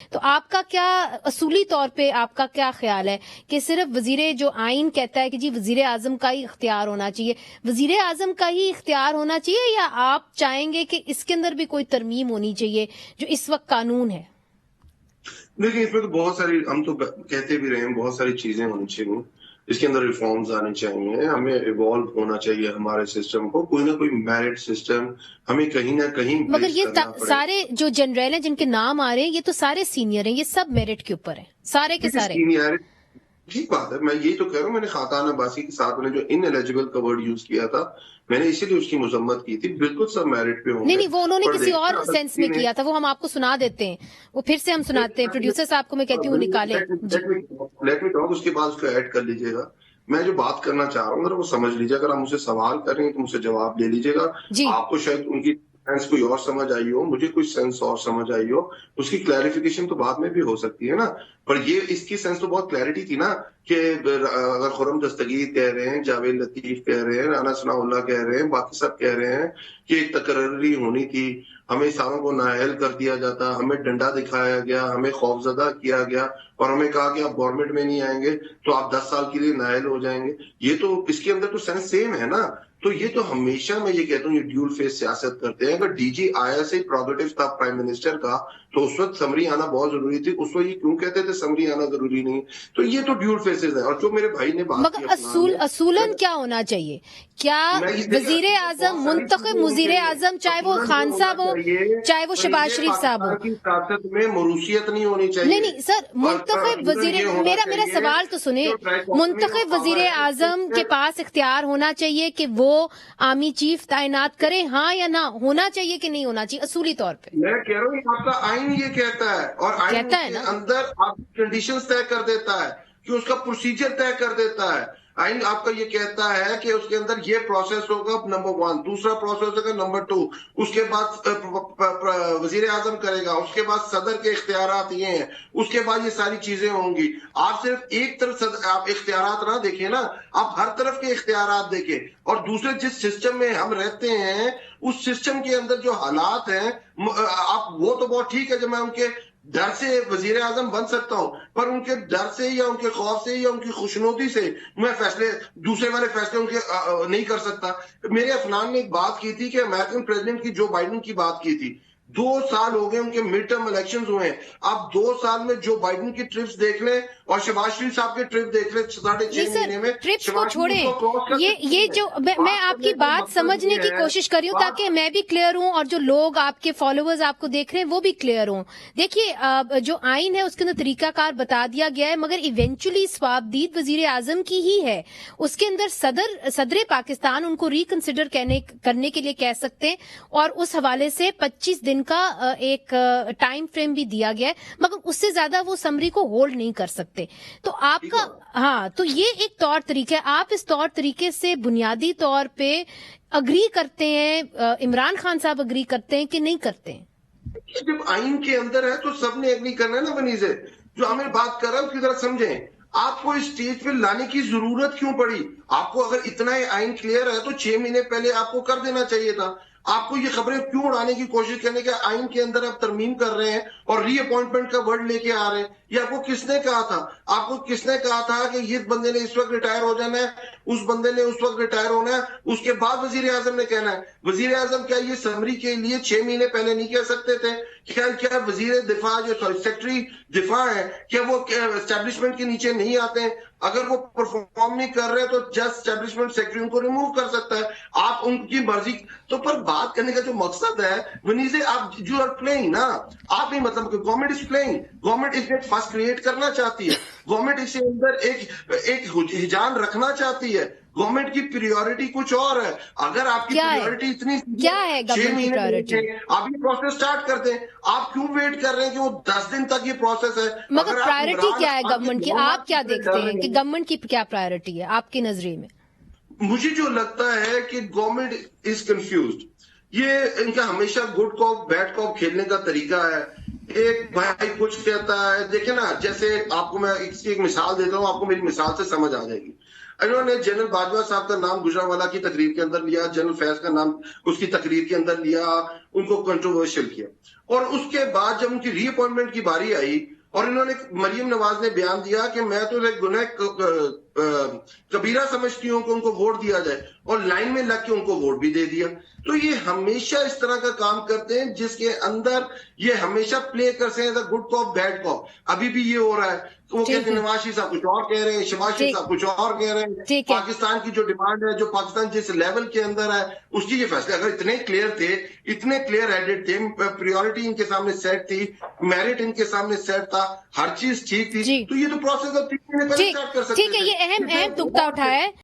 تو آپ کا کیا اصولی طور پہ آپ کا کیا خیال ہے کہ صرف وزیر جو آئین کہتا ہے کہ جی وزیر اعظم کا ہی اختیار ہونا چاہیے، وزیر اعظم کا ہی اختیار ہونا چاہیے، یا آپ چاہیں گے کہ اس کے اندر بھی کوئی ترمیم ہونی چاہیے جو اس وقت قانون ہے؟ دیکھیں اس میں تو بہت ساری، ہم تو کہتے بھی رہے ہیں بہت ساری چیزیں ہونی چاہیے، اس کے اندر ریفارمز آنے چاہیے، ہمیں ایوالو ہونا چاہیے ہمارے سسٹم کو، کوئی نہ کوئی میرٹ سسٹم ہمیں کہیں نہ کہیں مگر بیس یہ کرنا پڑے. سارے جو جنرل ہیں جن کے نام آ رہے ہیں یہ تو سارے سینئر ہیں، یہ سب میرٹ کے اوپر ہیں سارے کے سارے. ٹھیک بات ہے، میں یہی تو کہہ رہا ہوں، میں نے خاقان عباسی کے ساتھ میں نے جو ان ایلیجیبل کا ورڈ یوز کیا تھا، میں نے اسی لیے اس کی مذمت کی تھی. بالکل سب میرٹ پہ ہوں گے. نہیں وہ انہوں نے کسی اور سینس میں کیا تھا، وہ ہم آپ کو سنا دیتے ہیں، وہ پھر سے ہم سناتے ہیں. پروڈیوسر صاحب کو میں کہتی ہوں نکالیں. لیٹ می ٹاک، اس کے بعد اس کو ایڈ کر لیجیے گا. میں جو بات کرنا چاہ رہا ہوں ذرا وہ سمجھ لیجیے. اگر آپ مجھ سے سوال کر رہے ہیں تو مجھ سے جواب دے لیجیے گا. آپ کو شاید ان کی سینس کوئی اور سمجھ آئی ہو، مجھے کوئی سینس اور سمجھ آئی ہو، اس کی کلیریفیکیشن تو بعد میں بھی ہو سکتی ہے نا. پر یہ اس کی سینس تو بہت کلیئرٹی تھی نا کہ اگر خرم دستگیر کہہ رہے ہیں، جاوید لطیف کہہ رہے ہیں، رانا ثناء اللہ کہہ رہے ہیں، باقی سب کہہ رہے ہیں کہ ایک تقرری ہونی تھی، ہمیں ساروں کو نااہل کر دیا جاتا، ہمیں ڈنڈا دکھایا گیا، ہمیں خوفزدہ کیا گیا اور ہمیں کہا کہ آپ گورنمنٹ میں نہیں آئیں گے تو آپ 10 سال کے لیے نااہل ہو جائیں گے. یہ تو اس کے اندر تو سینس سیم ہے نا. تو یہ تو ہمیشہ میں یہ کہتا ہوں یہ ڈیول فیس سیاست کرتے ہیں. اگر ڈی جی آیا سے پروگیٹو تھا پرائم منسٹر کا تو اس وقت سمری آنا بہت ضروری تھی. اس وقت یہ کیوں کہتے تھے سمری آنا ضروری نہیں؟ تو یہ تو ڈیول فیسز ہیں. اور جو میرے بھائی نے بات کی اصولاً کیا ہونا چاہیے؟ کیا وزیر اعظم، منتخب وزیر اعظم، چاہے وہ خان صاحب ہو چاہے وہ شہباز شریف صاحب ہو، سیاست میں موروثیت نہیں ہونی چاہیے. نہیں سر، منتخب وزیر، میرا سوال تو سنیں، منتخب وزیر اعظم کے پاس اختیار ہونا چاہیے کہ وہ آرمی چیف تعینات کریں، ہاں یا نہ؟ ہونا چاہیے کہ نہیں ہونا چاہیے اصولی طور پہ؟ میں کہہ رہا ہوں آپ کا آئین یہ کہتا ہے، اور آئین کے اندر آپ کنڈیشنز طے کر دیتا ہے کہ اس کا پروسیجر طے کر دیتا ہے. آئین آپ کا یہ کہتا ہے کہ اس کے اندر یہ پروسیس ہوگا نمبر 1، دوسرا پروسیس ہوگا نمبر 2، اس کے بعد وزیر اعظم کرے گا، اس کے بعد صدر کے اختیارات یہ ہیں، اس کے بعد یہ ساری چیزیں ہوں گی. آپ صرف ایک طرف آپ اختیارات نہ دیکھیں نا، آپ ہر طرف کے اختیارات دیکھیں. اور دوسرے جس سسٹم میں ہم رہتے ہیں اس سسٹم کے اندر جو حالات ہیں، آپ وہ تو بہت ٹھیک ہے جب میں ان کے ڈر سے وزیر اعظم بن سکتا ہوں، پر ان کے ڈر سے یا ان کے خوف سے یا ان کی خوشنودی سے میں فیصلے، دوسرے والے فیصلے ان کے نہیں کر سکتا. میرے افنان نے ایک بات کی تھی کہ امریکن پریزیڈنٹ کی جو بائیڈن کی بات کی تھی، 2 سال ہو گئے ان کے مڈ ٹرم الیکشنز ہوئے ہیں. آپ 2 سال میں جو بائیڈن کی ٹرپس دیکھ لیں اور شہباز شریف صاحب کے ٹرپ دیکھ لیں 6.5 مہینے میں. ٹرپس کو چھوڑیں، یہ جو میں آپ کی بات سمجھنے کی کوشش کر رہی ہوں تاکہ میں بھی کلیئر ہوں اور جو لوگ آپ کے فالوورز آپ کو دیکھ رہے ہیں وہ بھی کلیئر ہوں. دیکھیے جو آئین ہے اس کے اندر طریقہ کار بتا دیا گیا ہے، مگر ایونچولی ثوابدید وزیر اعظم کی ہی ہے. اس کے اندر صدر پاکستان ان کو ریکنسیڈر کرنے کے لیے کہہ سکتے ہیں، اور اس حوالے سے 25 دن کا ایک ٹائم فریم بھی دیا گیا ہے، مگر اس سے زیادہ وہ سمری کو ہولڈ نہیں کر سکتے. تو آپ کا ہاں، تو یہ ایک طور طریقہ ہے. آپ اس طور طریقے سے بنیادی طور پہ اگری کرتے ہیں؟ عمران خان صاحب اگری کرتے ہیں کہ نہیں کرتے ہیں؟ جب آئین کے اندر ہے تو سب نے اگری کرنا ہے نا. ونیزے جو ہمیں بات کر رہا ہے اس کی طرح سمجھیں. آپ کو اس سٹیج پہ لانے کی ضرورت کیوں پڑی؟ آپ کو اگر اتنا ہی آئین کلیئر ہے تو 6 مہینے پہلے آپ کو کر دینا چاہیے تھا. آپ کو یہ خبریں کیوں اڑانے کی کوشش کرنے کے آئین کے اندر آپ ترمیم کر رہے ہیں اور ری اپوائنٹمنٹ کا ورڈ لے کے آ رہے ہیں؟ یہ آپ کو کس نے کہا تھا؟ آپ کو کس نے کہا تھا کہ یہ بندے نے اس وقت ریٹائر ہو جانا ہے، اس بندے نے اس وقت ریٹائر ہونا ہے، اس کے بعد وزیر اعظم نے کہنا ہے؟ وزیر اعظم کیا یہ سمری کے لیے 6 مہینے پہلے نہیں کہہ سکتے تھے؟ کیا وزیر دفاع جو سیکرٹری دفاع ہے کیا وہ اسٹیبلشمنٹ کے نیچے نہیں آتے ہیں؟ اگر وہ پرفارم نہیں کر رہے تو جسٹ اسٹیبلشمنٹ سیکرٹری ان کو ریموو کر سکتا ہے. آپ ان کی مرضی تو پر بات کرنے کا جو مقصد ہے ونیزے، آپ جو آر پلئنگ نا، آپ نہیں مطلب کہ گورنمنٹ از پلئنگ، گورنمنٹ اس میں فرسٹ کریٹ کرنا چاہتی ہے، گورنمنٹ اس کے اندر ایک ہجان رکھنا چاہتی ہے. گورنمنٹ کی پریورٹی کچھ اور ہے. اگر آپ کی پریورٹی اتنی کیا ہے، 6 مہینے آپ یہ پروسیس سٹارٹ کر دیں. آپ کیوں ویٹ کر رہے ہیں کہ وہ 10 دن تک یہ پروسیس ہے؟ مگر پرائرٹی کیا ہے گورنمنٹ کی؟ آپ کیا دیکھتے ہیں کہ گورنمنٹ کی کیا پرائرٹی ہے آپ کی نظریے میں؟ مجھے جو لگتا ہے کہ گورنمنٹ از کنفیوزڈ. یہ ان کا ہمیشہ گڈ کاپ بیڈ کاپ کھیلنے کا طریقہ ہے. ایک بھائی کچھ کہتا ہے، دیکھیں نا، جیسے آپ کو میں اس کی ایک مثال دیتا ہوں، آپ کو میری مثال سے سمجھ آ جائے گی. انہوں نے جنرل باجوہ صاحب کا نام گجرانوالہ کی تقریر کے اندر لیا، جنرل فیض کا نام اس کی تقریر کے اندر لیا، ان کو کنٹروورشل کیا، اور اس کے بعد جب ان کی ری اپوائنٹمنٹ کی باری آئی اور انہوں نے مریم نواز نے بیان دیا کہ میں تو ایک گناہ کبیرہ سمجھتی ہوں کہ ان کو ووٹ دیا جائے، اور لائن میں لگ کے ان کو ووٹ بھی دے دیا. تو یہ ہمیشہ اس طرح کا کام کرتے ہیں جس کے اندر یہ ہمیشہ پلے کرتے ہیں گڈ کاپ بیڈ کاپ. ابھی بھی یہ ہو رہا ہے. وہ کہتے ہیں نواز شریف صاحب کچھ اور کہہ رہے ہیں، شہباز شریف صاحب کچھ اور کہہ رہے ہیں. پاکستان کی جو ڈیمانڈ ہے، جو پاکستان جس لیول کے اندر ہے اس کی یہ فیصلے اگر اتنے کلیئر تھے، اتنے کلیئر ہیڈڈ تھے، پریورٹی ان کے سامنے سیٹ تھی، میرٹ ان کے سامنے سیٹ تھا، ہر چیز ٹھیک تھی، تو یہ تو پروسیس اب 3 مہینے پہلے اسٹارٹ کر سکتے تھے. ٹھیک ہے، یہ اہم نقطہ اٹھایا ہے.